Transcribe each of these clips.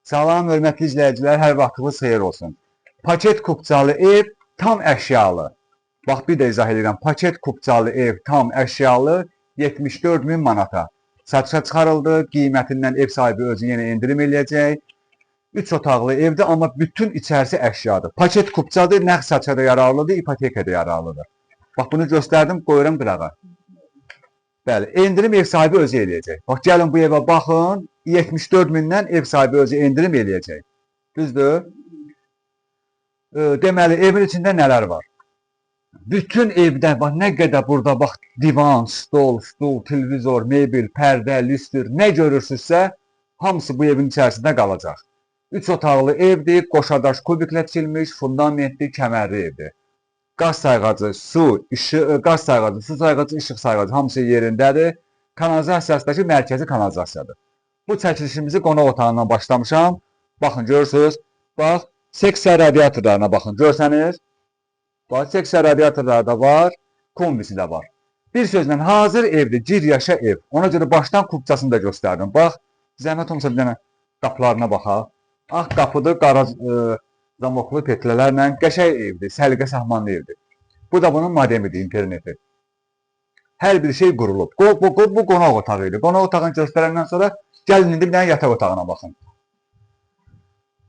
Salam, hörmətli izləyicilər, hər vaxtınız xeyir olsun. Paket kupçalı ev tam əşyalı. Bax, bir də izah edirəm. Paket kupçalı ev tam əşyalı 74 min manata. Satışa çıxarıldı, qiymətindən ev sahibi özü yenə endirim eləyəcək. 3 otaqlı evdir, amma bütün içərisi əşyadır. Paket kupçadır, nəqd satışa yararlıdır, ipotekada yararlıdır. Bax, bunu göstərdim, qoyuram qırağa. Bəli, endirim ev sahibi özü eləyəcək. Bax, gəlin bu evə baxın, 74 mindən ev sahibi özü endirim eləyəcək. Düzdür? Deməli, evin içində nələr var? Bütün evdə, bax, nə qədər burada, bax, divan, stol, stul, televizor, mebel, pərdə, lüstür, nə görürsünüzsə, hamısı bu evin içərisində qalacaq. 3 otaqlı evdir, qoşadaş kubiklə tikilmiş, fundamentli, kəmərli evdir. Qaz sayğacı, su, qaz sayğacı, su sayğacı, işıq sayğacı hamısı yerindədir. Kanalizasiyasındakı mərkəzi kanalizasiyadır. Bu çəkilişimizi qonaq otağından başlamışam. Baxın, görürsünüz. Bax, seksiya radiatorlarına baxın, görsəniz. Bax, seksiya radiatorları da var, kombisi də var. Bir sözlə, hazır evdir, cir yaşa ev. Ona görə başdan kupçasını da göstərdim. Bax, zəhmət olmasa bir dənə qapılarına baxaq. Ağ qapıdır, qara zamoklu petlələrlə qəşəng evdir, səliqə sahmanlı evdir. Bu da bunun modemidir, interneti. Hər bir şey qurulub. Bu qonaq otağı idi. Qonaq otağını göstərəndən sonra gəlin indi bir dənə yataq otağına baxın.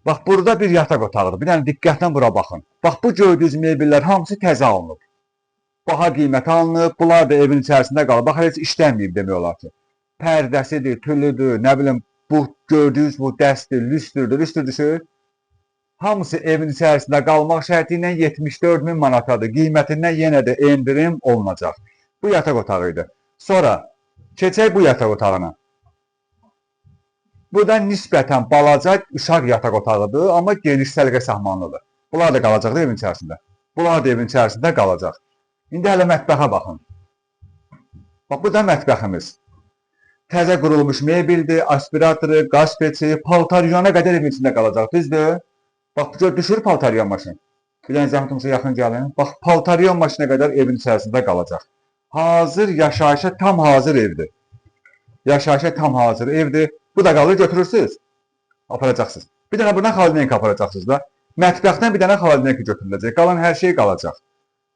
Bax, burada bir yataq otağıdır. Bir dənə diqqətlə bura baxın. Bax, bu gördüyünüz mebellər hamısı təzə alınıb. Baha qiymət alınıb. Bunlar da evin içərisində qalıb. Bax, heç işlənməyib demək olar ki. Pərdəsidir, tüllüdür, nə bilim, bu gördüyünüz bu dəstdir, lüstürdür, lüstürdür. Hamısı evin içərisində qalmaq şərti ilə 74 min manatadır. Qiymətindən yenə də endirim olunacaq. Bu yataq otağı idi. Sonra keçək bu yataq otağına. Bu da nisbətən balaca uşaq yataq otağıdır, amma geniş səliqə sahmanlıdır. Bunlar da qalacaq evin içərisində. Bunlar da evin içərisində qalacaq. İndi hələ mətbəxə baxın. Bax, bu da mətbəximiz. Təzə qurulmuş mebeldir, aspiratoru, qaz peçi, paltaryona qədər evin içində qalacaq. Düzdür? Bax, bu düşür paltaryon maşını. Bir dənə zəhmət olmasa yaxın gəlin. Bax, paltaryon maşına qədər evin içərisində qalacaq. Hazır yaşayışa tam hazır evdir. Yaşayışa tam hazır evdir. Bu da qalır, götürürsünüz. Aparacaqsınız. Bir dənə buradan xalineyka aparacaqsınız da. Mətbəxdən bir dənə xalineyka götürüləcək. Qalan hər şey qalacaq.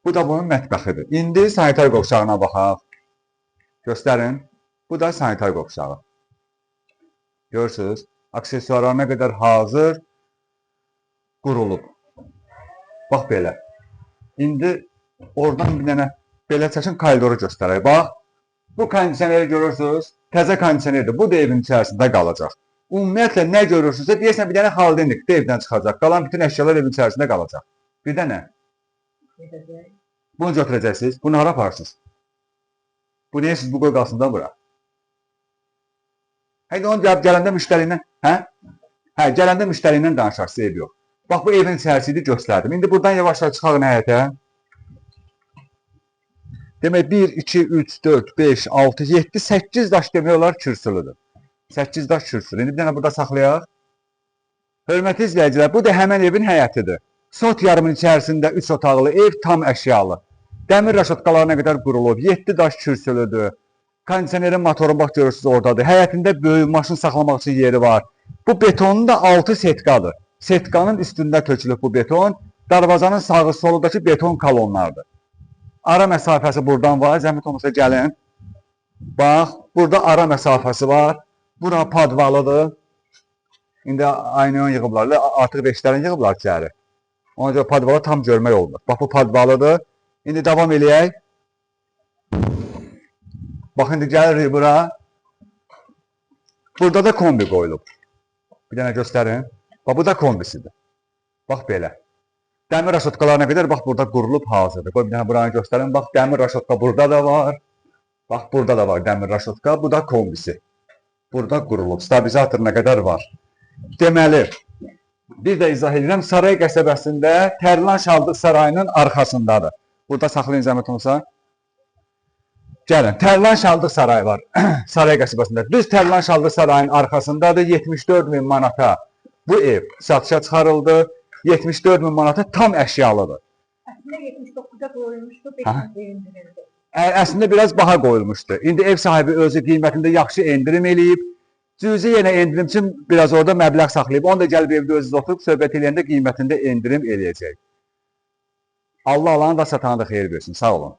Bu da bunun mətbəxidir. İndi sanitar qovşağına baxaq. Göstərin. Bu da sanitar qovşağı. Görürsünüz. Aksesuarlarına qədər hazır qurulub. Bax belə. İndi oradan bir dənə belə çəkin koridoru göstərək. Bax, bu kondisioneri görürsünüz. Təzə kondisionerdir. Bu da evin içərisində qalacaq. Ümumiyyətlə nə görürsünüzsə, deyəsən bir dənə xaldenlik də evdən çıxacaq. Qalan bütün əşyalar evin içərisində qalacaq. Bir dənə. Bunu götürəcəksiniz. Bunu hara aparırsınız? Bu niyə siz bu qoy qalsın da bura? Haydi onu gələndə müştəri ilə, hə? Hə, gələndə müştəri ilə danışarsınız, ev yox. Bax, bu evin içərisini göstərdim. İndi buradan yavaşlar çıxalım həyətə. Demək, 1, 2, 3, 4, 5, 6, 7, 8 daş demək olar kürsülüdür. 8 daş kürsülü. İndi bir dənə burada saxlayaq. Hörmətli izləyicilər, bu da həmən evin həyətidir. Sot yarımın içərisində 3 otaqlı ev tam əşyalı. Dəmir raşotkalarına qədər qurulub. 7 daş kürsülüdür. Kondisionerin motoru bax görürsünüz oradadır. Həyətində böyük maşın saxlamaq üçün yeri var. Bu betonun da 6 setkadır. Setkanın üstündə tökülüb bu beton. Darvazanın sağı soludakı beton kolonlardır. Ara məsafəsi buradan var. Zəhmət olmasa gəlin. Bax, burada ara məsafəsi var. Bura padvalıdır. İndi aynayon yığıblar. Artıq beşlərin yığıblar içəri. Ona görə padvalı tam görmək olmur. Bax, bu padvalıdır. İndi davam eləyək. Bax, indi gəlirik bura. Burada da kombi qoyulub. Bir dənə göstərin. Bax, bu da kombisidir. Bax, belə. Dəmir raşotkalarına qədər, bax, burada qurulub hazırdır. Qoy, bir dənə buranı göstərin. Bax, dəmir raşotka burada da var. Bax, burada da var dəmir raşotka. Bu da kombisi. Burada qurulub. Stabilizatoruna qədər var. Deməli, bir də izah edirəm. Saray qəsəbəsində Tərlan Şaldıq Sarayının arxasındadır. Burada saxlayın zəhmət olsa. Gəlin, Tərlan Şaldıq Sarayı var. Saray qəsəbəsində. Düz Tərlan Şaldıq Sarayının arxasındadır. 74 min manata bu ev satışa çıxarıldı. 74 min manata tam əşyalıdır. Əslində 79'da qoyulmuşdu, 500'də indirildi. Əslində biraz baha qoyulmuşdu. İndi ev sahibi özü qiymətində yaxşı endirim eləyib. Cüzi yenə endirim üçün biraz orada məbləğ saxlayıb, onu da gəlib evdə özünüz oturub söhbət eləyəndə qiymətində endirim eləyəcək. Allah alanı da satanı da xeyir versin. Sağ olun.